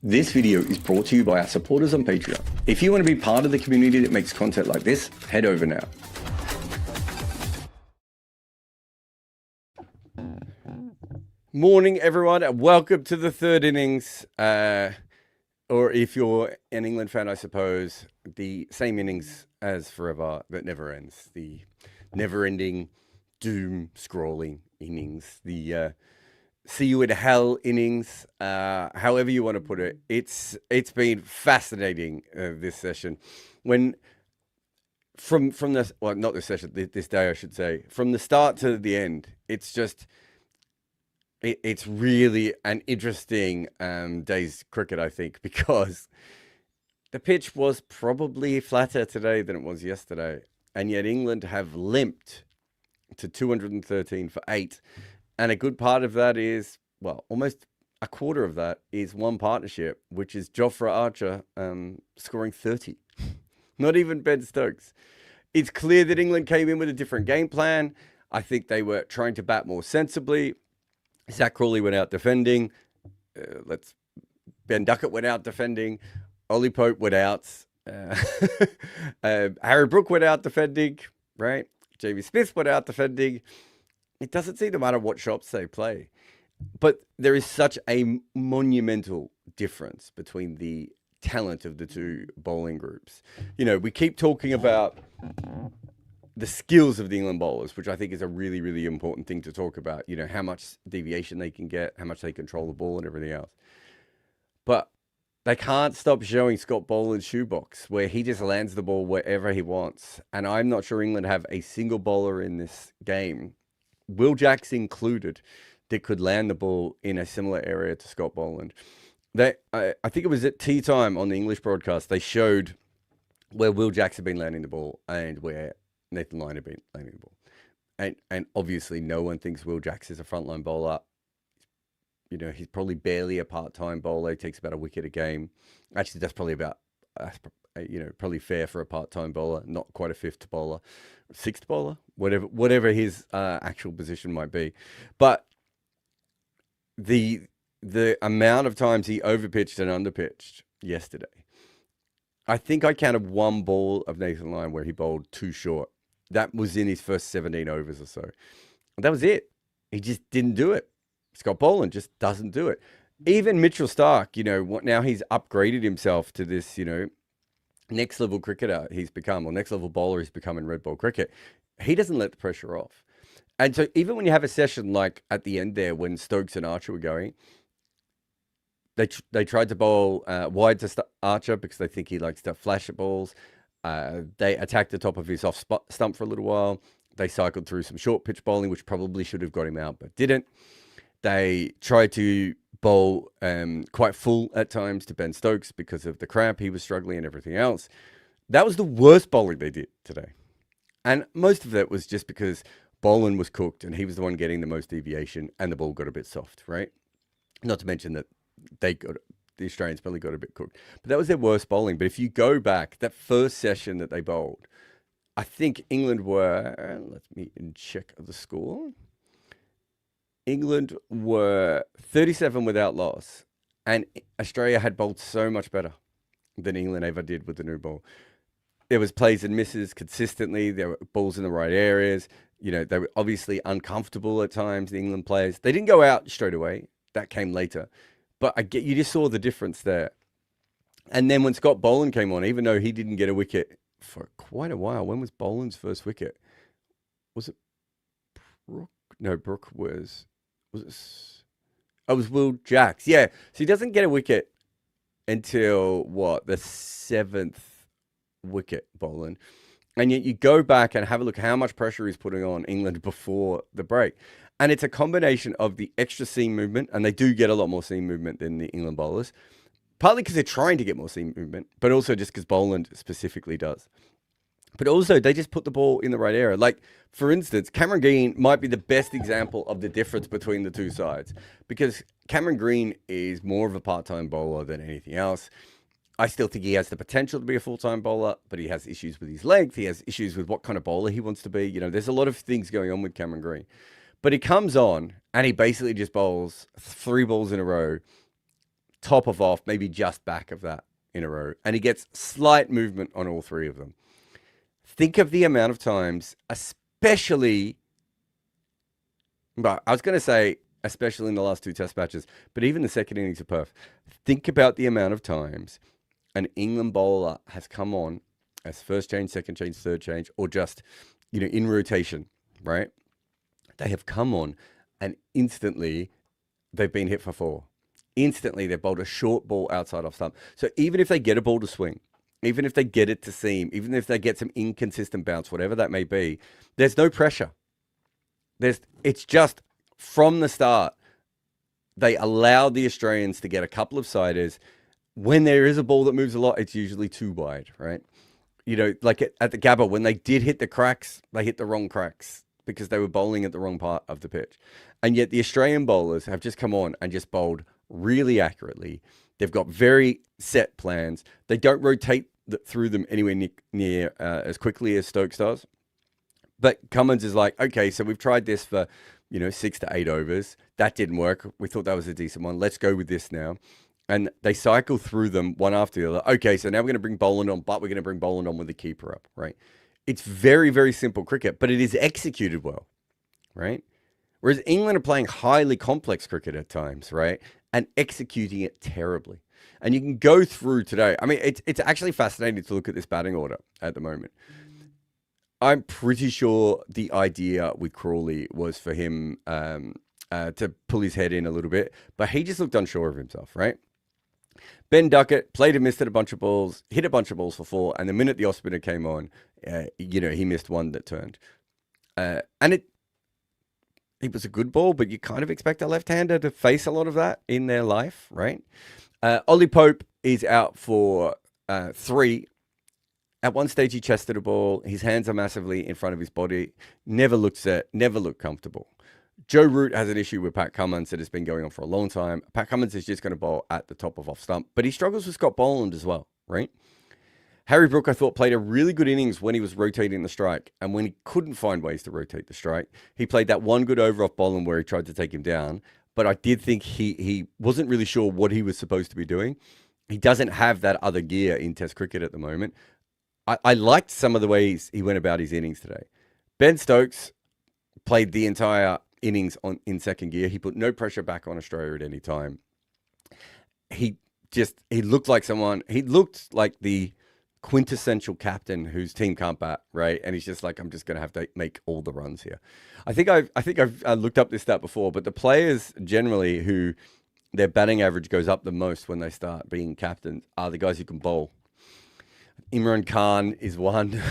This video is brought to you by our supporters on Patreon. If you want to be part of the community that makes content like this, head over now. Morning, everyone, and welcome to the third innings. Or if you're an England fan, I suppose, the same innings as forever that never ends. The never-ending, doom-scrolling innings. The see you in hell innings. However you want to put it. It's been fascinating, this session. From this, well, not this session, this day, I should say. From the start to the end, it's just... It's really an interesting day's cricket, I think, because the pitch was probably flatter today than it was yesterday. And yet England have limped to 213 for 8. And a good part of that is, well, almost a quarter of that is one partnership, which is Jofra Archer scoring 30. Not even Ben Stokes. It's clear that England came in with a different game plan. I think they were trying to bat more sensibly. Zach Crawley went out defending. Ben Duckett went out defending. Ollie Pope went out. Harry Brook went out defending, right? Jamie Smith went out defending. It doesn't seem to matter what shots they play. But there is such a monumental difference between the talent of the two bowling groups. You know, we keep talking about the skills of the England bowlers, which I think is a really, really important thing to talk about. You know, how much deviation they can get, how much they control the ball and everything else. But they can't stop showing Scott Boland's shoebox, where he just lands the ball wherever he wants. And I'm not sure England have a single bowler in this game, Will Jacks included, that could land the ball in a similar area to Scott Boland. I think it was at tea time on the English broadcast, they showed where Will Jacks had been landing the ball and where Nathan Lyon had been landing the ball. And obviously no one thinks Will Jacks is a frontline bowler. You know, he's probably barely a part-time bowler. He takes about a wicket a game. Actually, that's probably about, probably fair for a part-time bowler, not quite a fifth bowler, sixth bowler, whatever his actual position might be. But the amount of times he overpitched and underpitched yesterday, I think I counted one ball of Nathan Lyon where he bowled too short. That was in his first 17 overs or so. That was it. He just didn't do it. Scott Boland just doesn't do it. Even Mitchell Starc, now he's upgraded himself to this, next level cricketer he's become, or next level bowler he's become in red ball cricket. He doesn't let the pressure off. And so even when you have a session like at the end there when Stokes and Archer were going, they tried to bowl wide to Archer because they think he likes to flash at balls. They attacked the top of his off stump for a little while. They cycled through some short pitch bowling, which probably should have got him out, but didn't. They tried to bowl quite full at times to Ben Stokes because of the cramp. He was struggling and everything else. That was the worst bowling they did today. And most of that was just because Boland was cooked and he was the one getting the most deviation and the ball got a bit soft, right? Not to mention that the Australians probably got a bit cooked. But that was their worst bowling. But if you go back, that first session that they bowled, I think England were, let me check the score. England were 37 without loss. And Australia had bowled so much better than England ever did with the new ball. There was plays and misses consistently. There were balls in the right areas. They were obviously uncomfortable at times, the England players. They didn't go out straight away. That came later. But you just saw the difference there. And then when Scott Boland came on, even though he didn't get a wicket for quite a while, when was Boland's first wicket? Was it Brook? No, Brook was it? Oh, it was Will Jacks. Yeah. So he doesn't get a wicket until, the 7th wicket, Boland. And yet you go back and have a look how much pressure he's putting on England before the break. And it's a combination of the extra seam movement, and they do get a lot more seam movement than the England bowlers, partly because they're trying to get more seam movement, but also just because Boland specifically does. But also, they just put the ball in the right area. Like, for instance, Cameron Green might be the best example of the difference between the two sides, because Cameron Green is more of a part-time bowler than anything else. I still think he has the potential to be a full-time bowler, but he has issues with his length. He has issues with what kind of bowler he wants to be. There's a lot of things going on with Cameron Green. But he comes on and he basically just bowls 3 balls in a row top of off, maybe just back of that in a row. And he gets slight movement on all three of them. Think of the amount of times, especially, but I was going to say, especially in the last 2 test matches, but even the second innings of Perth. Think about the amount of times an England bowler has come on as first change, second change, third change, or just, in rotation, right? They have come on and instantly they've been hit for 4. Instantly they've bowled a short ball outside off stump. So even if they get a ball to swing, even if they get it to seam, even if they get some inconsistent bounce, whatever that may be, there's no pressure. It's just from the start, they allow the Australians to get a couple of siders. When there is a ball that moves a lot, it's usually too wide, right? Like at the Gabba, when they did hit the cracks, they hit the wrong cracks because they were bowling at the wrong part of the pitch. And yet the Australian bowlers have just come on and just bowled really accurately. They've got very set plans. They don't rotate through them anywhere near as quickly as Stokes does. But Cummins is like, okay, so we've tried this for, 6 to 8 overs. That didn't work. We thought that was a decent one. Let's go with this now. And they cycle through them one after the other. Okay, so now we're going to bring Boland on, but we're going to bring Boland on with the keeper up, right? It's very, very simple cricket, but it is executed well, right? Whereas England are playing highly complex cricket at times, right? And executing it terribly. And you can go through today. I mean, it's actually fascinating to look at this batting order at the moment. I'm pretty sure the idea with Crawley was for him to pull his head in a little bit, but he just looked unsure of himself, right? Ben Duckett played and missed at a bunch of balls, hit a bunch of balls for 4, and the minute the off-spinner came on, he missed one that turned. And it was a good ball, but you kind of expect a left-hander to face a lot of that in their life, right? Ollie Pope is out for 3. At one stage, he chested a ball. His hands are massively in front of his body. Never looked set, never looked comfortable. Joe Root has an issue with Pat Cummins that has been going on for a long time. Pat Cummins is just going to bowl at the top of off stump, but he struggles with Scott Boland as well, right? Harry Brook, I thought, played a really good innings when he was rotating the strike, and when he couldn't find ways to rotate the strike, he played that one good over off Boland where he tried to take him down, but I did think he wasn't really sure what he was supposed to be doing. He doesn't have that other gear in Test cricket at the moment. I liked some of the ways he went about his innings today. Ben Stokes played the entire innings in second gear. He put no pressure back on Australia at any time. He looked like the quintessential captain whose team can't bat, right? And he's just like, I'm just going to have to make all the runs here. I think I've looked up this stat before, but the players generally who their batting average goes up the most when they start being captains are the guys who can bowl. Imran Khan is one.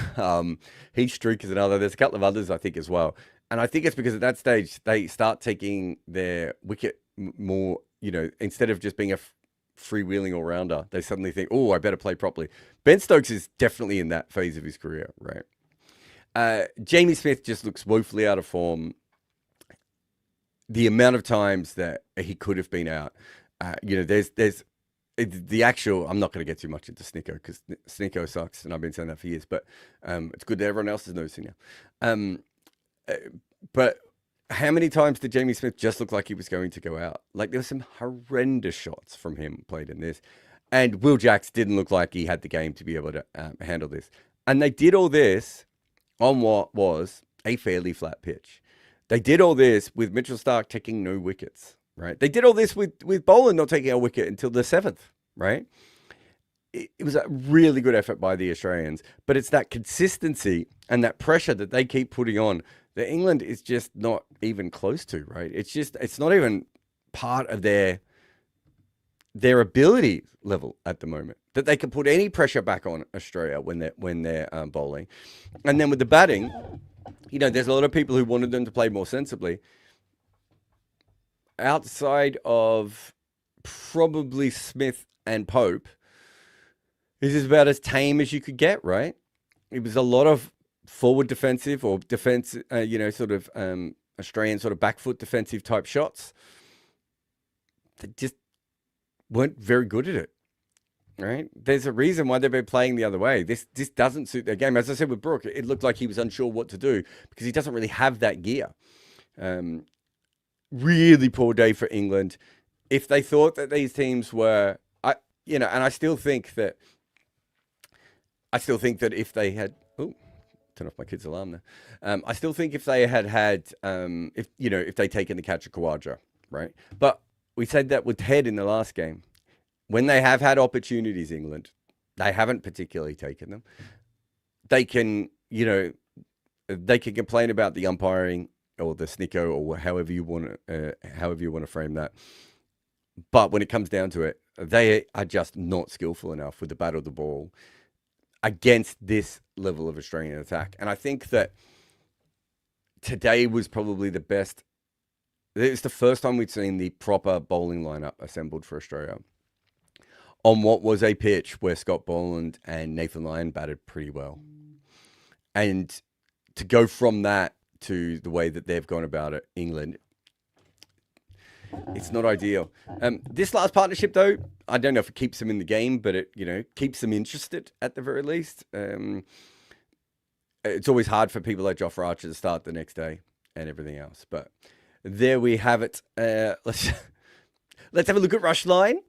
Heat Streak is another. There's a couple of others, I think, as well. And I think it's because at that stage, they start taking their wicket more, instead of just being a freewheeling all-rounder, they suddenly think, oh, I better play properly. Ben Stokes is definitely in that phase of his career, right? Jamie Smith just looks woefully out of form. The amount of times that he could have been out, there's the actual, I'm not going to get too much into Snicko because Snicko sucks, and I've been saying that for years, but it's good that everyone else is noticing now. But how many times did Jamie Smith just look like he was going to go out? Like, there were some horrendous shots from him played in this, and Will Jacks didn't look like he had the game to be able to handle this. And they did all this on what was a fairly flat pitch. They did all this with Mitchell Starc taking no wickets. Right. They did all this with Boland not taking a wicket until the 7th, right? It was a really good effort by the Australians, but it's that consistency and that pressure that they keep putting on that England is just not even close to, right? It's not even part of their ability level at the moment, that they can put any pressure back on Australia when they're bowling. And then with the batting, there's a lot of people who wanted them to play more sensibly. Outside of probably Smith and Pope, this is about as tame as you could get, right? It was a lot of forward defensive or defense, Australian sort of back foot defensive type shots. They just weren't very good at it, right? There's a reason why they've been playing the other way. This doesn't suit their game. As I said with Brook, it looked like he was unsure what to do because he doesn't really have that gear. Really poor day for England. if they thought that these teams were, and I still think that if they had, oh, turn off my kid's alarm there. I still think if they had, if they'd taken the catch of Kawaja, right? But we said that with Ted in the last game. When they have had opportunities, England, they haven't particularly taken them. They can, they can complain about the umpiring or the snicko or however you want to frame that. But when it comes down to it, they are just not skillful enough with the bat of the ball against this level of Australian attack. And I think that today was probably the best. It's the first time we'd seen the proper bowling lineup assembled for Australia on what was a pitch where Scott Boland and Nathan Lyon batted pretty well. And to go from that to the way that they've gone about it, England, it's not ideal. This last partnership, though, I don't know if it keeps them in the game, but it, keeps them interested at the very least. It's always hard for people like Jofra Archer to start the next day and everything else. But there we have it. Let's have a look at Rushline,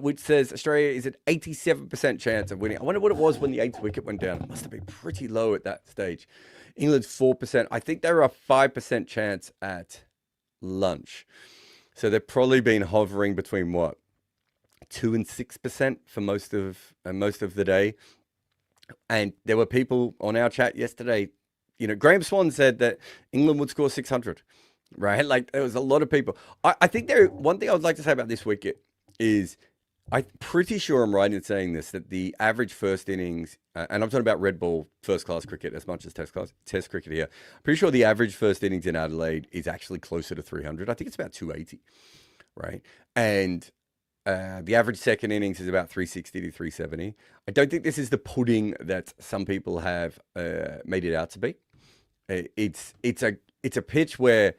which says Australia is at 87% chance of winning. I wonder what it was when the 8th wicket went down. It must have been pretty low at that stage. England's 4%. I think they were a 5% chance at lunch. So they've probably been hovering between 2 and 6% for most of the day. And there were people on our chat yesterday. Graham Swan said that England would score 600. Right? Like, there was a lot of people. I think one thing I would like to say about this wicket is I'm pretty sure I'm right in saying this, that the average first innings, and I'm talking about red ball first class cricket as much as test cricket here. I'm pretty sure the average first innings in Adelaide is actually closer to 300. I think it's about 280, right? And the average second innings is about 360 to 370. I don't think this is the pudding that some people have made it out to be. It's a pitch where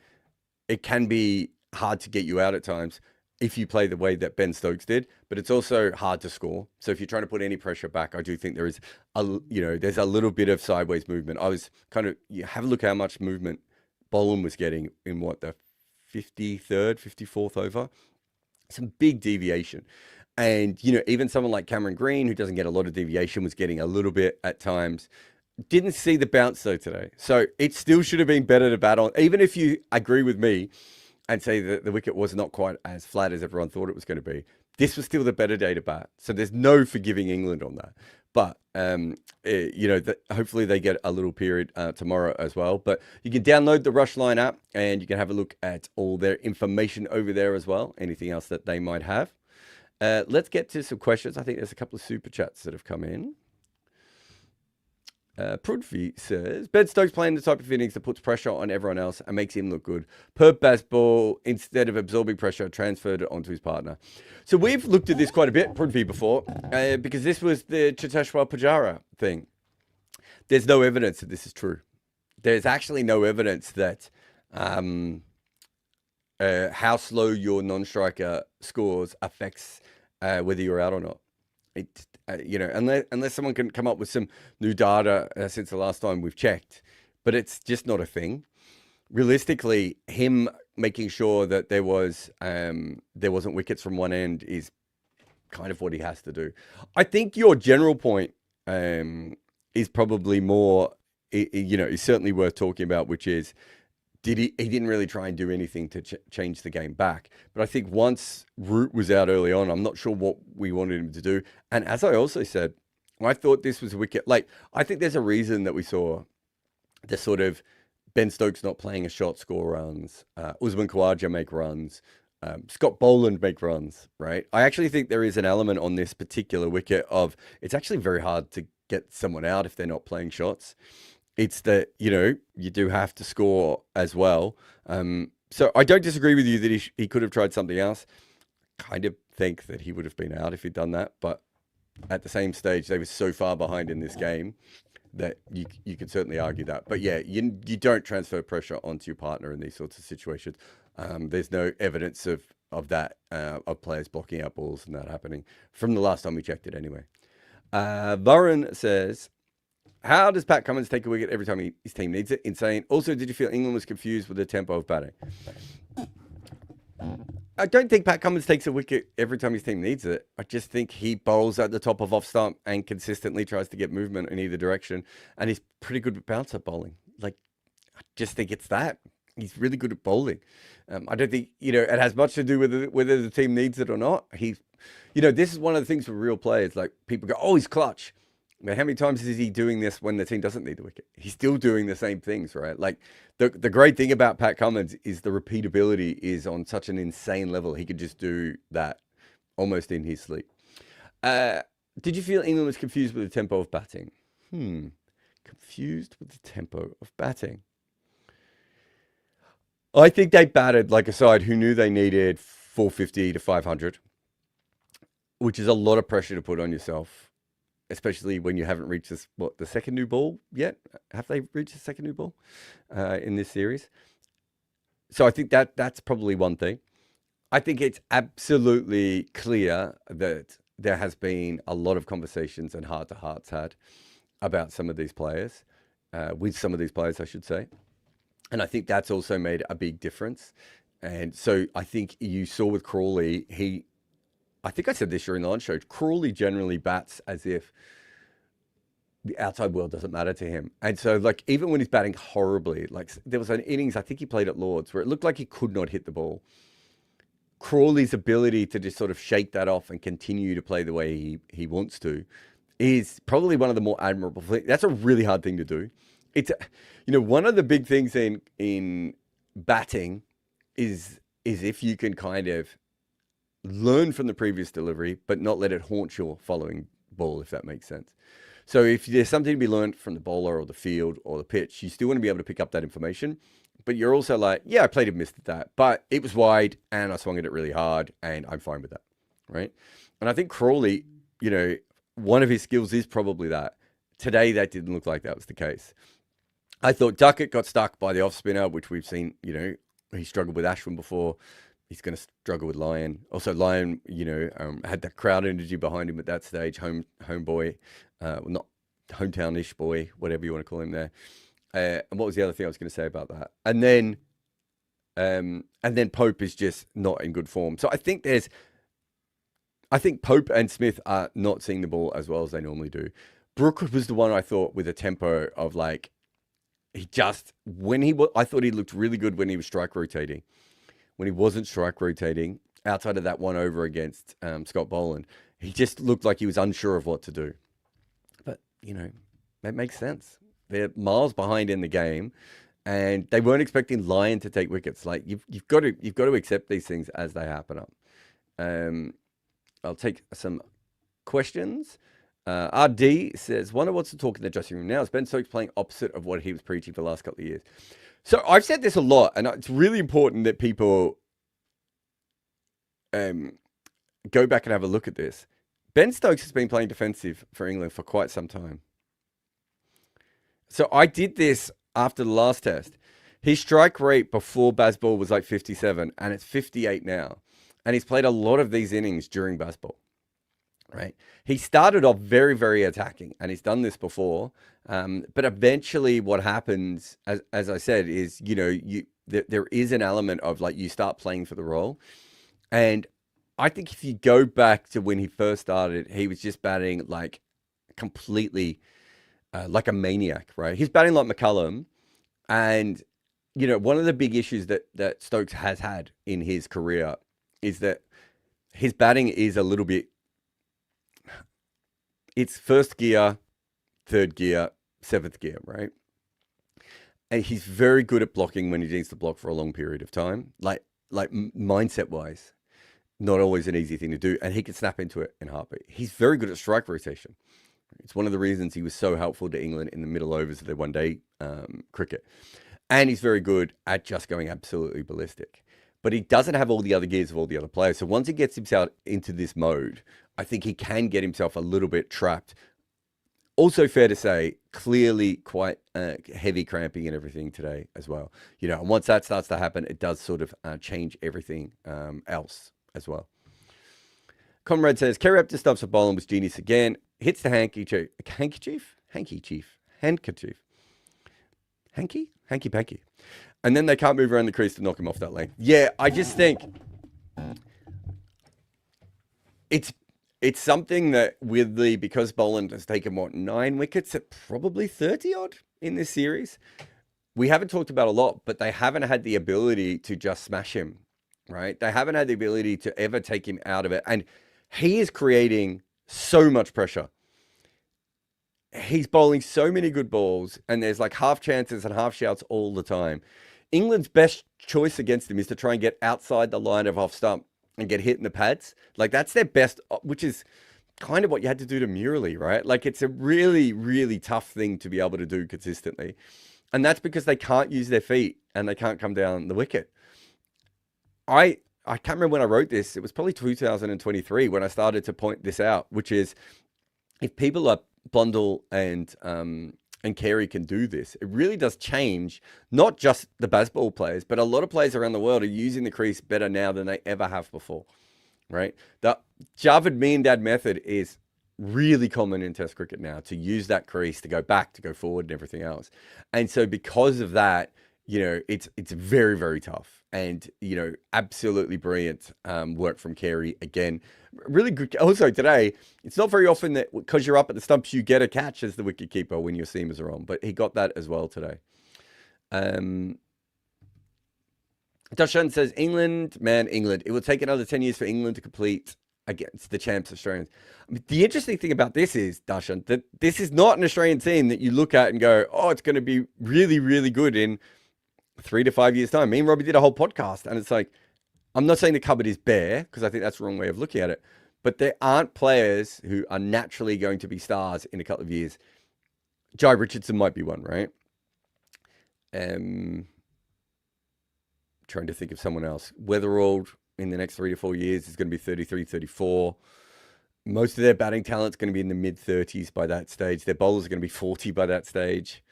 it can be hard to get you out at times if you play the way that Ben Stokes did, but it's also hard to score. So if you're trying to put any pressure back, I do think there is there's a little bit of sideways movement. I was have a look how much movement Boland was getting in the 53rd, 54th over. Some big deviation. And, even someone like Cameron Green, who doesn't get a lot of deviation, was getting a little bit at times. Didn't see the bounce though today. So it still should have been better to bat on, even if you agree with me and say that the wicket was not quite as flat as everyone thought it was going to be. This was still the better day to bat. So there's no forgiving England on that. But, hopefully they get a little period tomorrow as well. But you can download the Rushline app and you can have a look at all their information over there as well. Anything else that they might have. Let's get to some questions. I think there's a couple of super chats that have come in. Prudvi says, Ben Stokes playing the type of innings that puts pressure on everyone else and makes him look good. Per baseball, instead of absorbing pressure, transferred it onto his partner. So we've looked at this quite a bit, Prudvi, before, because this was the Cheteshwar Pujara thing. There's no evidence that this is true. There's actually no evidence that how slow your non-striker scores affects whether you're out or not. Unless someone can come up with some new data since the last time we've checked, but it's just not a thing. Realistically, him making sure that there wasn't wickets from one end is kind of what he has to do. I think your general point is probably more, is certainly worth talking about, which is, he didn't really try and do anything to change the game back. But I think once Root was out early on, I'm not sure what we wanted him to do. And as I also said, I thought this was a wicket. Like, I think there's a reason that we saw the sort of Ben Stokes not playing a shot, score runs, Usman Khawaja make runs, Scott Boland make runs, right? I actually think there is an element on this particular wicket of it's actually very hard to get someone out if they're not playing shots. It's that, you do have to score as well. So I don't disagree with you that he could have tried something else. Kind of think that he would have been out if he'd done that. But at the same stage, they were so far behind in this game that you could certainly argue that. But yeah, you don't transfer pressure onto your partner in these sorts of situations. There's no evidence of that, of players blocking out balls and that happening from the last time we checked it anyway. Varun says, how does Pat Cummins take a wicket every time his team needs it? Insane. Also, did you feel England was confused with the tempo of batting? I don't think Pat Cummins takes a wicket every time his team needs it. I just think he bowls at the top of off stump and consistently tries to get movement in either direction. And he's pretty good at bouncer bowling. Like, I just think it's that. He's really good at bowling. I don't think, it has much to do with whether the team needs it or not. This is one of the things with real players. Like, people go, oh, he's clutch. But how many times is he doing this when the team doesn't need the wicket? He's still doing the same things, right? Like, the great thing about Pat Cummins is the repeatability is on such an insane level. He could just do that almost in his sleep. Did you feel England was confused with the tempo of batting? Confused with the tempo of batting. I think they batted like a side who knew they needed 450 to 500, which is a lot of pressure to put on yourself. Especially when you haven't reached the second new ball yet? Have they reached the second new ball in this series? So I think that's probably one thing. I think it's absolutely clear that there has been a lot of conversations and heart-to-hearts had about some of these players, with some of these players, I should say. And I think that's also made a big difference. And so I think you saw with Crawley, I think I said this during the lunch show, Crawley generally bats as if the outside world doesn't matter to him. And so, like, even when he's batting horribly, like, there was an innings, I think he played at Lords, where it looked like he could not hit the ball. Crawley's ability to just sort of shake that off and continue to play the way he wants to is probably one of the more admirable things. That's a really hard thing to do. It's, one of the big things in batting is if you can kind of learn from the previous delivery, but not let it haunt your following ball, if that makes sense. So if there's something to be learned from the bowler or the field or the pitch, you still want to be able to pick up that information. But you're also like, yeah, I played and missed that, but it was wide and I swung at it really hard and I'm fine with that, right? And I think Crawley, one of his skills is probably that. Today, that didn't look like that was the case. I thought Duckett got stuck by the off spinner, which we've seen, he struggled with Ashwin before. He's going to struggle with Lyon. Also, Lyon, had that crowd energy behind him at that stage. Homeboy, not hometown-ish boy, whatever you want to call him there. And what was the other thing I was going to say about that? And then Pope is just not in good form. So I think Pope and Smith are not seeing the ball as well as they normally do. Brook was the one I thought with a tempo of like, I thought he looked really good when he was strike rotating. When he wasn't strike rotating, outside of that one over against Scott Boland, he just looked like he was unsure of what to do. But, that makes sense. They're miles behind in the game, and they weren't expecting Lyon to take wickets. Like, you've got to accept these things as they happen up. I'll take some questions. RD says, wonder what's the talk in the dressing room now. Is Ben Stokes playing opposite of what he was preaching for the last couple of years? So I've said this a lot, and it's really important that people go back and have a look at this. Ben Stokes has been playing defensive for England for quite some time. So I did this after the last test. His strike rate before Bazball was like 57, and it's 58 now. And he's played a lot of these innings during Bazball. Right? He started off very, very attacking, and he's done this before. But eventually what happens, as I said, is, there is an element of like you start playing for the role. And I think if you go back to when he first started, he was just batting like completely like a maniac, right? He's batting like McCullum. And, one of the big issues that Stokes has had in his career is that his batting is a little bit, it's first gear, third gear, seventh gear, right? And he's very good at blocking when he needs to block for a long period of time. Like mindset wise, not always an easy thing to do. And he can snap into it in a heartbeat. He's very good at strike rotation. It's one of the reasons he was so helpful to England in the middle overs of their one-day cricket. And he's very good at just going absolutely ballistic. But he doesn't have all the other gears of all the other players. So once he gets himself into this mode, I think he can get himself a little bit trapped. Also fair to say, clearly quite heavy cramping and everything today as well. And once that starts to happen, it does sort of change everything else as well. Comrade says, Kerry up to Stumps for bowling was genius again. Hits the handkerchief. Hanky panky. And then they can't move around the crease to knock him off that length. Yeah, I just think It's something that weirdly, because Boland has taken, 9 wickets at probably 30 odd in this series, we haven't talked about a lot, but they haven't had the ability to just smash him, right? They haven't had the ability to ever take him out of it. And he is creating so much pressure. He's bowling so many good balls, and there's like half chances and half shouts all the time. England's best choice against him is to try and get outside the line of off stump and get hit in the pads. Like, that's their best, which is kind of what you had to do to Murley, right? Like, it's a really, really tough thing to be able to do consistently. And that's because they can't use their feet and they can't come down the wicket. I can't remember when I wrote this. It was probably 2023 when I started to point this out, which is, if people like Blundell and Carey can do this, it really does change not just the baseball players, but a lot of players around the world are using the crease better now than they ever have before, right? The Jarrod Meandad method is really common in Test cricket now, to use that crease to go back, to go forward, and everything else. And so because of that, it's very, very tough, and absolutely brilliant work from Carey again. Really good. Also today, it's not very often that because you're up at the stumps you get a catch as the wicket keeper when your seamers are on, but he got that as well today. Dushan says, England, it will take another 10 years for England to complete against the champs Australians. I mean, the interesting thing about this is, Darshan, that this is not an Australian team that you look at and go, oh, it's going to be really, really good in 3 to 5 years' time. Me and Robbie did a whole podcast, and it's like, I'm not saying the cupboard is bare, because I think that's the wrong way of looking at it, but there aren't players who are naturally going to be stars in a couple of years. Jai Richardson might be one, right? Trying to think of someone else. Weatherald in the next 3 to 4 years is going to be 33, 34. Most of their batting talent's going to be in the mid-30s by that stage. Their bowlers are going to be 40 by that stage,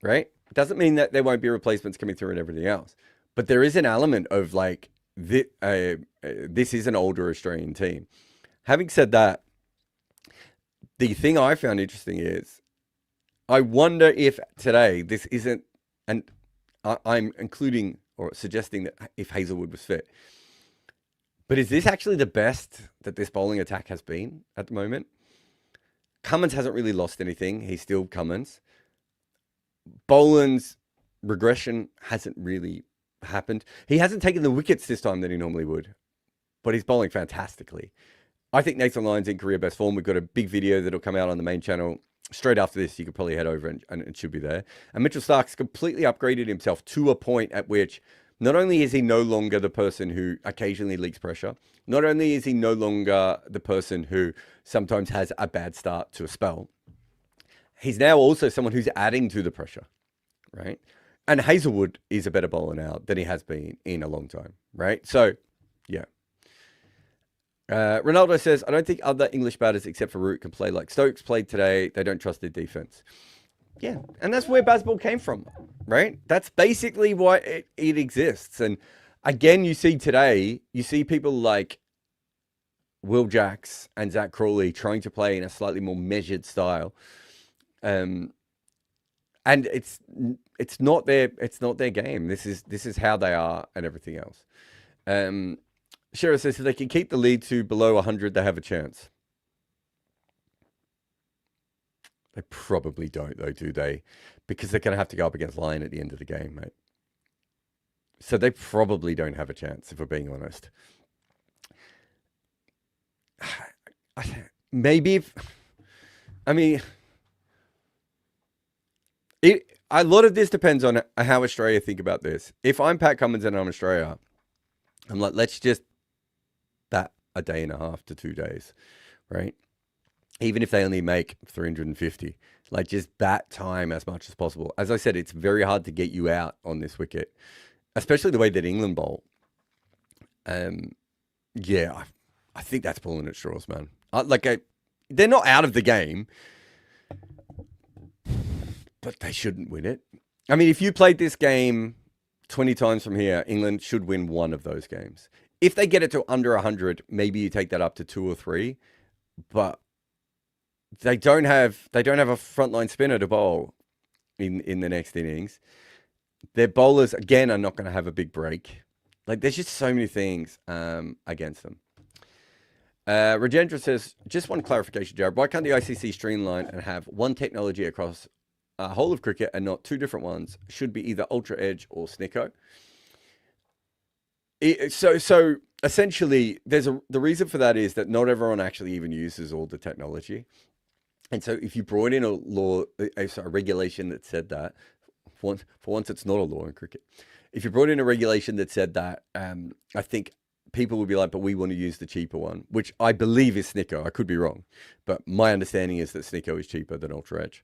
right? It doesn't mean that there won't be replacements coming through and everything else. But there is an element of like, this is an older Australian team. Having said that, the thing I found interesting is, I wonder if today this isn't, and I'm including or suggesting that if Hazelwood was fit, but is this actually the best that this bowling attack has been at the moment? Cummins hasn't really lost anything. He's still Cummins. Boland's regression hasn't really happened. He hasn't taken the wickets this time that he normally would, but he's bowling fantastically. I think Nathan Lyon's in career best form. We've got a big video that'll come out on the main channel straight after this. You could probably head over and it should be there. And Mitchell Stark's completely upgraded himself to a point at which not only is he no longer the person who occasionally leaks pressure, not only is he no longer the person who sometimes has a bad start to a spell, he's now also someone who's adding to the pressure, right? And Hazelwood is a better bowler now than he has been in a long time, right? So, yeah. Ronaldo says, I don't think other English batters except for Root can play like Stokes played today. They don't trust their defense. Yeah, and that's where baseball came from, right? That's basically why it exists. And again, you see today, you see people like Will Jacks and Zach Crawley trying to play in a slightly more measured style. And it's not their game. This is how they are and everything else. Shira says if they can keep the lead to below 100, they have a chance. They probably don't, though, do they? Because they're going to have to go up against Lyon at the end of the game, mate. So they probably don't have a chance, if we're being honest. Maybe a lot of this depends on how Australia think about this. If I'm Pat Cummins and I'm Australia, I'm like, let's just bat a day and a half to 2 days, right? Even if they only make 350, like just bat time as much as possible. As I said, it's very hard to get you out on this wicket, especially the way that England bowl. Yeah, I think that's pulling at straws, man. They're not out of the game, but they shouldn't win it. I mean, if you played this game 20 times from here, England should win one of those games. If they get it to under 100, maybe you take that up to 2 or 3, but they don't have a frontline spinner to bowl in the next innings. Their bowlers, again, are not going to have a big break. Like, there's just so many things against them. Rajendra says, just one clarification, Jarrod. Why can't the ICC streamline and have one technology across a whole of cricket and not two different ones? Should be either Ultra Edge or Snicko. So essentially, the reason for that is that not everyone actually even uses all the technology. And so if you brought in a regulation that said that, for once it's not a law in cricket. If you brought in a regulation that said that, I think people would be like, but we want to use the cheaper one, which I believe is Snicko. I could be wrong, but my understanding is that Snicko is cheaper than Ultra Edge.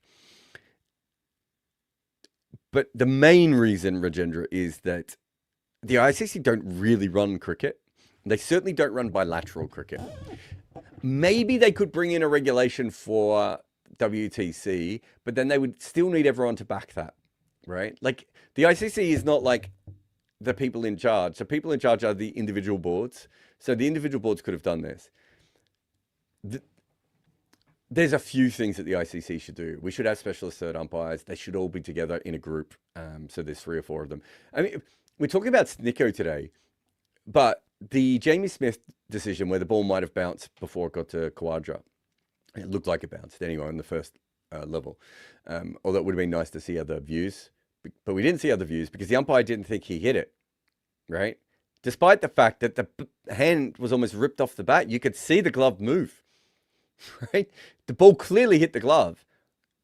But the main reason, Rajendra, is that the ICC don't really run cricket. They certainly don't run bilateral cricket. Maybe they could bring in a regulation for WTC, but then they would still need everyone to back that, right? Like, the ICC is not like the people in charge. So people in charge are the individual boards. So the individual boards could have done this. There's a few things that the ICC should do. We should have specialist third umpires. They should all be together in a group. So there's 3 or 4 of them. I mean, we're talking about Snicko today, but the Jamie Smith decision where the ball might have bounced before it got to Quadra, it looked like it bounced anyway on the first level. Although it would have been nice to see other views, but we didn't see other views because the umpire didn't think he hit it, right? Despite the fact that the hand was almost ripped off the bat, you could see the glove move, right? The ball clearly hit the glove.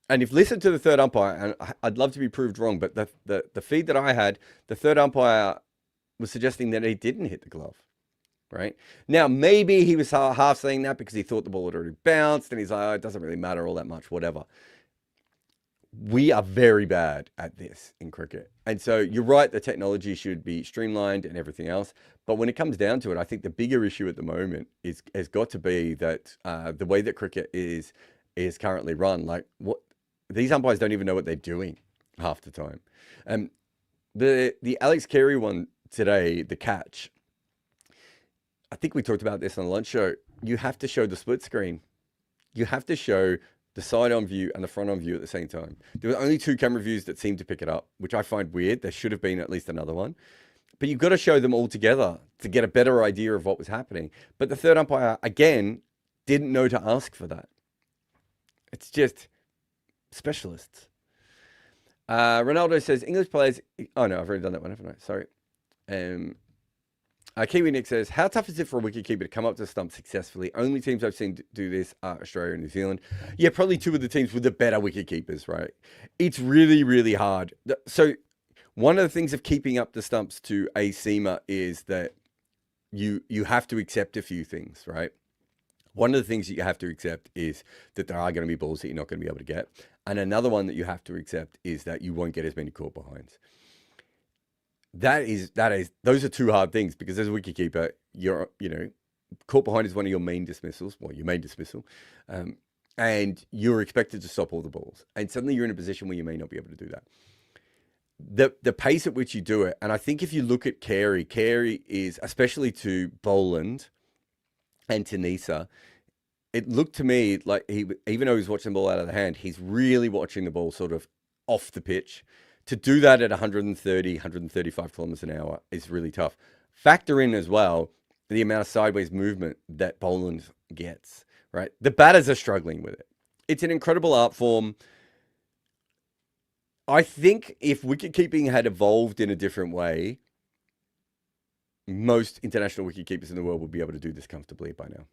And if listened to the third umpire, and I'd love to be proved wrong, but the feed that I had, the third umpire was suggesting that he didn't hit the glove, right? Now, maybe he was half saying that because he thought the ball had already bounced, and he's like, oh, it doesn't really matter all that much, whatever. We are very bad at this in cricket. And so you're right, the technology should be streamlined and everything else. But when it comes down to it, I think the bigger issue at the moment has got to be that the way that cricket is currently run, like these umpires don't even know what they're doing half the time. The Alex Carey one today, the catch, I think we talked about this on the lunch show. You have to show the split screen. You have to show the side-on view and the front-on view at the same time. There were only 2 camera views that seemed to pick it up, which I find weird. There should have been at least another one. But you've got to show them all together to get a better idea of what was happening. But the third umpire, again, didn't know to ask for that. It's just specialists. Ronaldo says, English players... Oh, no, I've already done that one, haven't I? Sorry. Kiwi Nick says, how tough is it for a wicketkeeper to come up to stump successfully? Only teams I've seen do this are Australia and New Zealand. Yeah, probably 2 of the teams with the better wicketkeepers, right? It's really, really hard. So one of the things of keeping up the stumps to a seamer is that you have to accept a few things, right? One of the things that you have to accept is that there are going to be balls that you're not going to be able to get. And another one that you have to accept is that you won't get as many caught behinds. Those are 2 hard things because as a wicketkeeper, caught behind is one of your main dismissals, well, your main dismissal, and you're expected to stop all the balls. And suddenly you're in a position where you may not be able to do that. The pace at which you do it, and I think if you look at Carey is, especially to Boland and to Nisa, it looked to me like even though he's watching the ball out of the hand, he's really watching the ball sort of off the pitch. To do that at 130, 135 kilometers an hour is really tough. Factor in as well the amount of sideways movement that Boland gets, right? The batters are struggling with it. It's an incredible art form. I think if wicketkeeping had evolved in a different way, most international wicketkeepers in the world would be able to do this comfortably by now.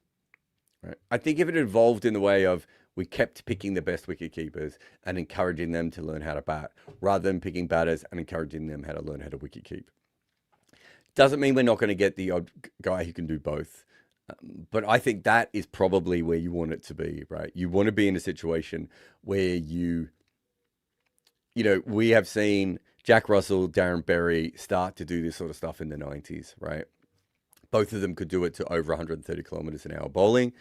Right? I think if it evolved in the way of we kept picking the best wicketkeepers and encouraging them to learn how to bat, rather than picking batters and encouraging them how to learn how to wicketkeep. Doesn't mean we're not going to get the odd guy who can do both. But I think that is probably where you want it to be, right? You want to be in a situation where we have seen Jack Russell, Darren Berry start to do this sort of stuff in the 90s, right? Both of them could do it to over 130 kilometers an hour bowling.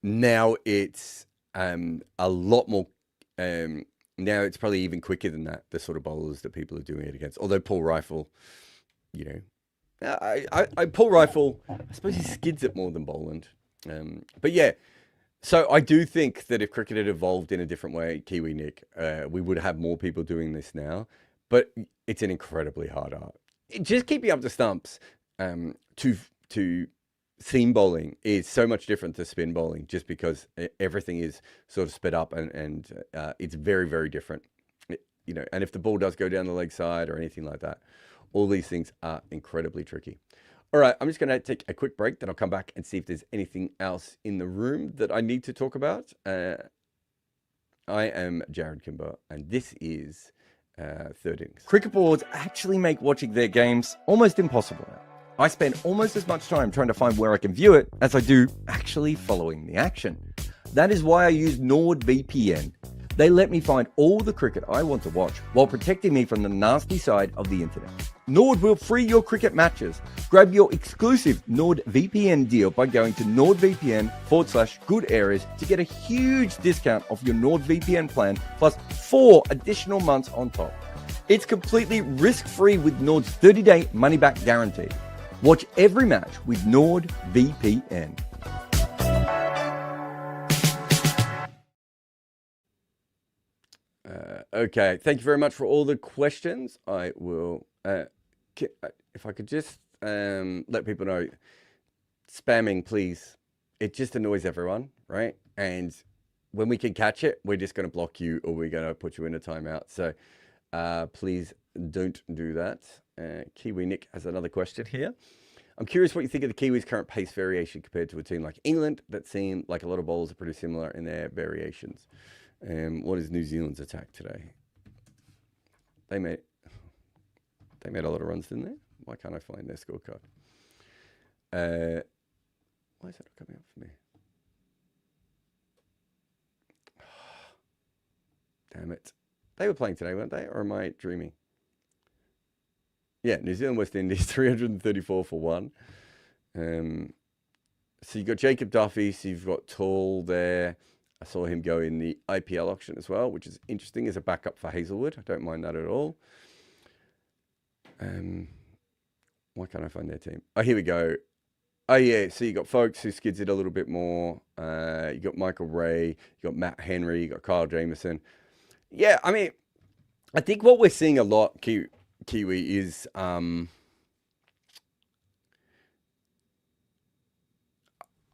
Now it's a lot more. Now it's probably even quicker than that. The sort of bowlers that people are doing it against. Although Paul Rifle, Paul Rifle, I suppose he skids it more than Boland. But yeah, so I do think that if cricket had evolved in a different way, Kiwi Nick, we would have more people doing this now. But it's an incredibly hard art. just keeping up to stumps to seam bowling is so much different to spin bowling, just because everything is sort of sped up and it's very, very different. And if the ball does go down the leg side or anything like that, all these things are incredibly tricky. All right, I'm just going to take a quick break, then I'll come back and see if there's anything else in the room that I need to talk about. I am Jarrod Kimber, and this is Third Innings. Cricket boards actually make watching their games almost impossible. I spend almost as much time trying to find where I can view it as I do actually following the action. That is why I use NordVPN. They let me find all the cricket I want to watch while protecting me from the nasty side of the internet. Nord will free your cricket matches. Grab your exclusive NordVPN deal by going to nordvpn.com/good areas to get a huge discount off your NordVPN plan plus 4 additional months on top. It's completely risk-free with Nord's 30-day money-back guarantee. Watch every match with NordVPN. Okay, thank you very much for all the questions. I will, if I could just let people know, spamming, please. It just annoys everyone, right? And when we can catch it, we're just going to block you or we're going to put you in a timeout. So please don't do that. Kiwi Nick has another question here. I'm curious what you think of the Kiwis' current pace variation compared to a team like England that seem like a lot of bowlers are pretty similar in their variations. What is New Zealand's attack today? They made a lot of runs, didn't they? Why can't I find their scorecard? Why is that not coming up for me? Damn it. They were playing today, weren't they? Or am I dreaming? Yeah, New Zealand, West Indies, 334 for 1. So you've got Jacob Duffy, so you've got Tall there. I saw him go in the IPL auction as well, which is interesting as a backup for Hazelwood. I don't mind that at all. Why can't I find their team? Oh, here we go. Oh, yeah. So you got folks who skids it a little bit more. You got Michael Ray. You got Matt Henry. You got Kyle Jamieson. Yeah, I mean, I think what we're seeing a lot, Kiwi, is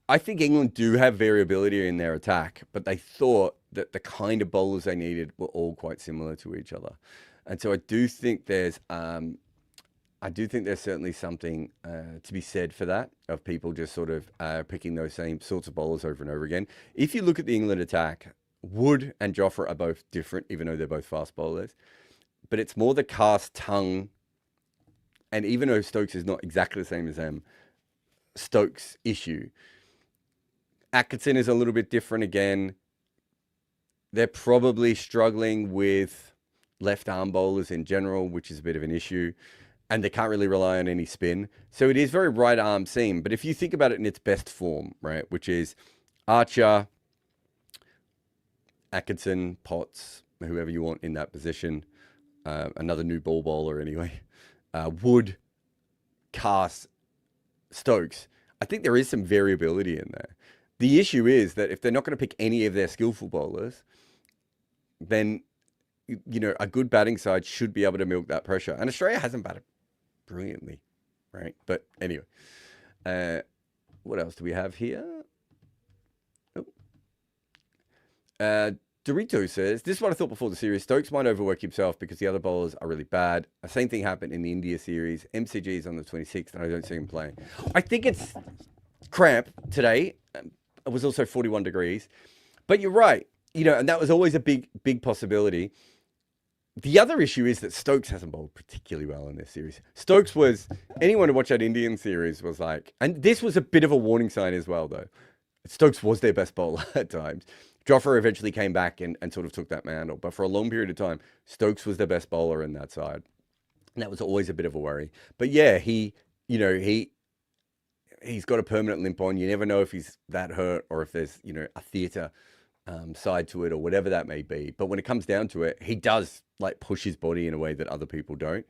I think England do have variability in their attack, but they thought that the kind of bowlers they needed were all quite similar to each other. And so I do think there's certainly something to be said for that, of people just sort of picking those same sorts of bowlers over and over again. If you look at the England attack, Wood and Jofra are both different, even though they're both fast bowlers. But it's more the cast tongue, and even though Stokes is not exactly the same as them, Stokes' issue. Atkinson is a little bit different again. They're probably struggling with left arm bowlers in general, which is a bit of an issue. And they can't really rely on any spin. So it is very right arm seam. But if you think about it in its best form, right, which is Archer, Atkinson, Potts, whoever you want in that position, another new ball bowler anyway, Wood, Cast, Stokes, I think there is some variability in there. The issue is that if they're not going to pick any of their skillful bowlers, then, you know, a good batting side should be able to milk that pressure. And Australia hasn't batted brilliantly, right? But anyway, what else do we have here? Dorito says, this is what I thought before the series. Stokes might overwork himself because the other bowlers are really bad. The same thing happened in the India series. MCG is on the 26th, and I don't see him playing. I think it's cramp today. It was also 41 degrees. But you're right. You know, and that was always a big possibility. The other issue is that Stokes hasn't bowled particularly well in this series. Stokes was, anyone who watched that Indian series was like, and this was a bit of a warning sign as well, though. Stokes was their best bowler at times. Jofra eventually came back and sort of took that mantle. But for a long period of time, Stokes was their best bowler in that side. And that was always a bit of a worry. But yeah, he's got a permanent limp on. You never know if he's that hurt or if there's, you know, a theatre side to it or whatever that may be. But when it comes down to it, he does like push his body in a way that other people don't.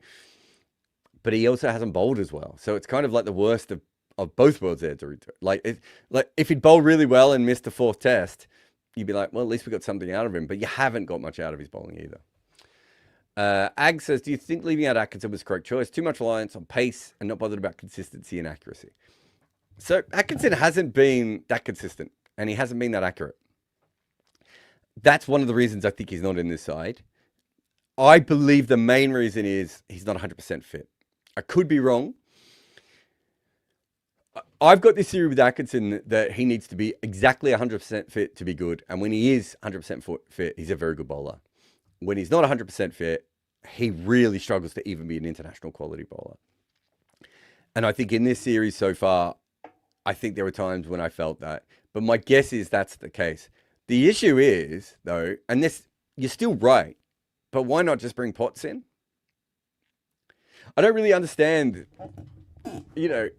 But he also hasn't bowled as well. So it's kind of like the worst of both worlds there. Like if he'd bowled really well and missed the 4th test, you'd be like, well, at least we got something out of him. But you haven't got much out of his bowling either. Ag says, do you think leaving out Atkinson was the correct choice? Too much reliance on pace and not bothered about consistency and accuracy. So Atkinson hasn't been that consistent, and he hasn't been that accurate. That's one of the reasons I think he's not in this side. I believe the main reason is he's not 100% fit. I could be wrong. I've got this theory with Atkinson that he needs to be exactly 100% fit to be good. And when he is 100% fit, he's a very good bowler. When he's not 100% fit, he really struggles to even be an international quality bowler. And I think in this series so far, I think there were times when I felt that. But my guess is that's the case. The issue is, though, and this, you're still right, but why not just bring Potts in? I don't really understand. You know,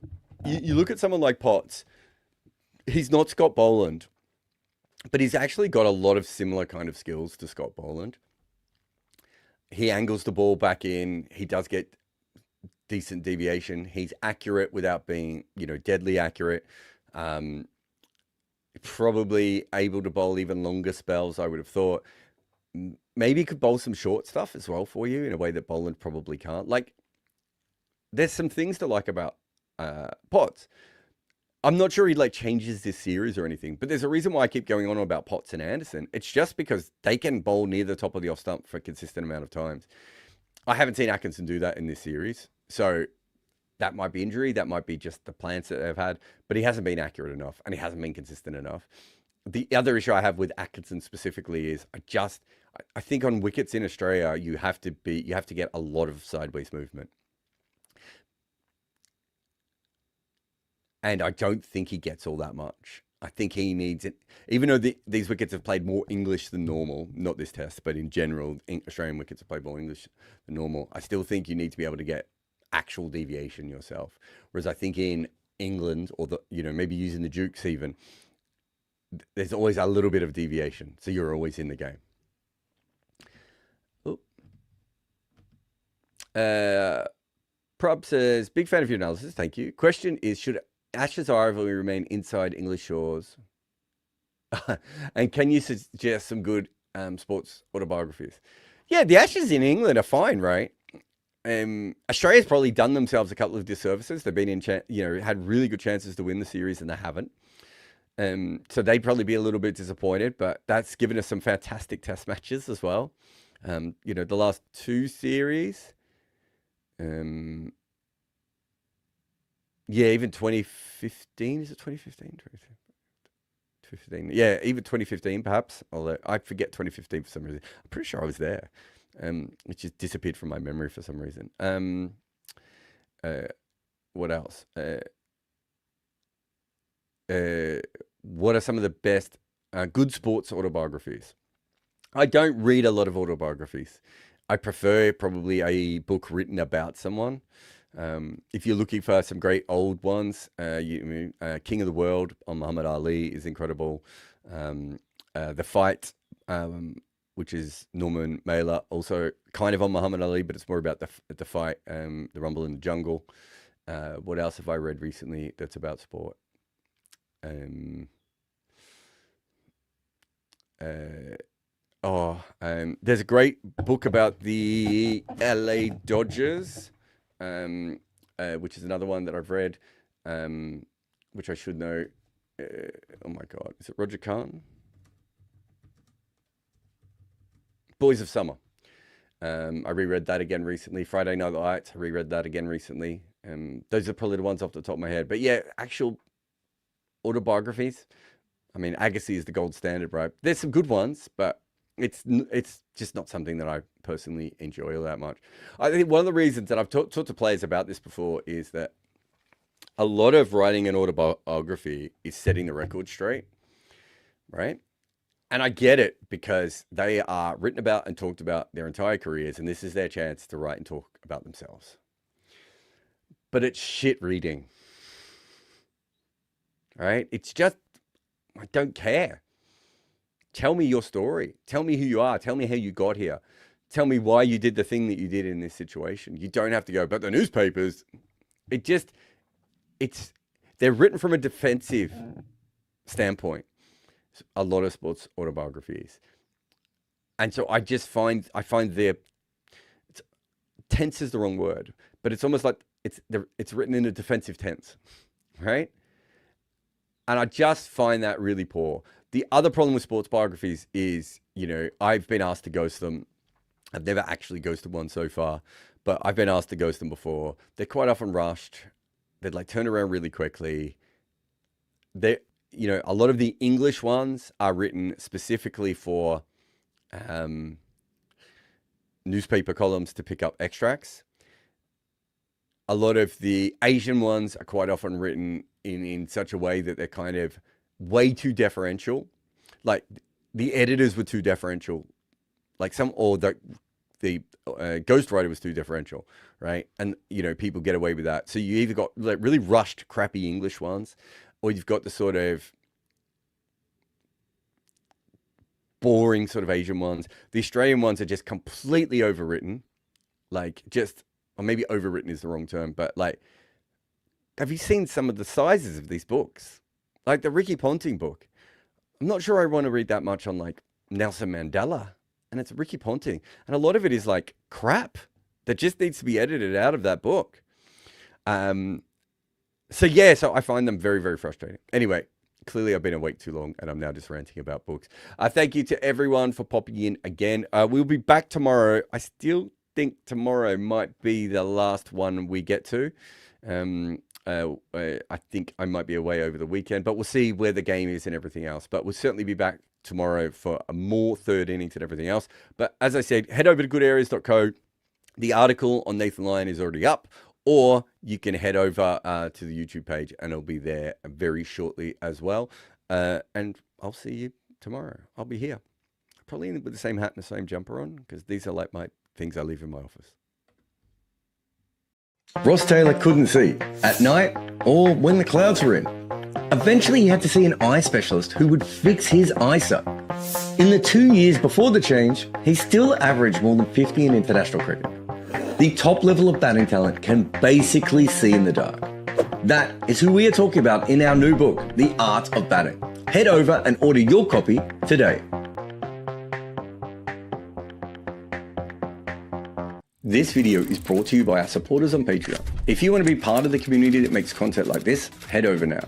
you look at someone like Potts, he's not Scott Boland, but he's actually got a lot of similar kind of skills to Scott Boland. He angles the ball back in. He does get decent deviation. He's accurate without being, deadly accurate. Probably able to bowl even longer spells, I would have thought. Maybe he could bowl some short stuff as well for you in a way that Boland probably can't. Like, there's some things to like about Potts. I'm not sure he changes this series or anything, but there's a reason why I keep going on about Potts and Anderson. It's just because they can bowl near the top of the off stump for a consistent amount of times. I haven't seen Atkinson do that in this series. So that might be injury. That might be just the plans that they've had, but he hasn't been accurate enough and he hasn't been consistent enough. The other issue I have with Atkinson specifically is I think on wickets in Australia, you have to get a lot of sideways movement. And I don't think he gets all that much. I think he needs it. Even though these wickets have played more English than normal, not this test, but in general, Australian wickets have played more English than normal. I still think you need to be able to get actual deviation yourself. Whereas I think in England, or maybe using the Dukes even, there's always a little bit of deviation. So you're always in the game. Prob says, big fan of your analysis. Thank you. Question is, should Ashes rivalry remain inside English shores? And can you suggest some good sports autobiographies? Yeah, the Ashes in England are fine, right? Australia's probably done themselves a couple of disservices. They've been had really good chances to win the series and they haven't. So they'd probably be a little bit disappointed, but that's given us some fantastic test matches as well. The last two series. Yeah, even 2015. Is it 2015? 2015. Yeah, even 2015 perhaps. Although I forget 2015 for some reason. I'm pretty sure I was there. It just disappeared from my memory for some reason. What else? What are some of the best good sports autobiographies? I don't read a lot of autobiographies. I prefer probably a book written about someone. If you're looking for some great old ones, King of the World on Muhammad Ali is incredible. The Fight, which is Norman Mailer, also kind of on Muhammad Ali, but it's more about the fight, the Rumble in the Jungle. What else have I read recently that's about sport? There's a great book about the LA Dodgers, which is another one that I've read, which I should know. Oh my God, is it Roger Kahn? Boys of Summer. I reread that again recently. Friday Night Lights, I reread that again recently. Those are probably the ones off the top of my head. But yeah, actual autobiographies. I mean, Agassi is the gold standard, right? There's some good ones, but it's just not something that I personally enjoy all that much. I think one of the reasons that I've talked to players about this before is that a lot of writing an autobiography is setting the record straight, right? And I get it because they are written about and talked about their entire careers, and this is their chance to write and talk about themselves. But it's shit reading, right? It's just, I don't care. Tell me your story. Tell me who you are. Tell me how you got here. Tell me why you did the thing that you did in this situation. You don't have to go, but the newspapers, they're written from a defensive standpoint. A lot of sports autobiographies. And so I find tense is the wrong word, but it's almost like it's written in a defensive tense, right? And I just find that really poor. The other problem with sports biographies is, I've been asked to ghost them. I've never actually ghosted one so far, but I've been asked to ghost them before. They're quite often rushed. They'd like turn around really quickly. A lot of the English ones are written specifically for newspaper columns to pick up extracts. A lot of the Asian ones are quite often written in such a way that they're kind of way too deferential. Like the editors were too deferential. Like the ghostwriter was too deferential, right? And, people get away with that. So you either got like really rushed, crappy English ones, or you've got the sort of boring sort of Asian ones. The Australian ones are just completely overwritten. Or maybe overwritten is the wrong term, but like, have you seen some of the sizes of these books? Like the Ricky Ponting book. I'm not sure I want to read that much on like Nelson Mandela. And it's Ricky Ponting. And a lot of it is like crap that just needs to be edited out of that book. So I find them very, very frustrating. Anyway, clearly I've been awake too long and I'm now just ranting about books. Thank you to everyone for popping in again. We'll be back tomorrow. I still think tomorrow might be the last one we get to. I think I might be away over the weekend, but we'll see where the game is and everything else. But we'll certainly be back tomorrow for a more third innings and everything else. But as I said, head over to goodareas.co. The article on Nathan Lyon is already up, or you can head over to the YouTube page and it'll be there very shortly as well. And I'll see you tomorrow. I'll be here. Probably with the same hat and the same jumper on, because these are like my things I leave in my office. Ross Taylor couldn't see at night or when the clouds were in. Eventually, he had to see an eye specialist who would fix his eyesight. In the 2 years before the change, he still averaged more than 50 in international cricket. The top level of batting talent can basically see in the dark. That is who we are talking about in our new book, The Art of Batting. Head over and order your copy today. This video is brought to you by our supporters on Patreon. If you want to be part of the community that makes content like this, head over now.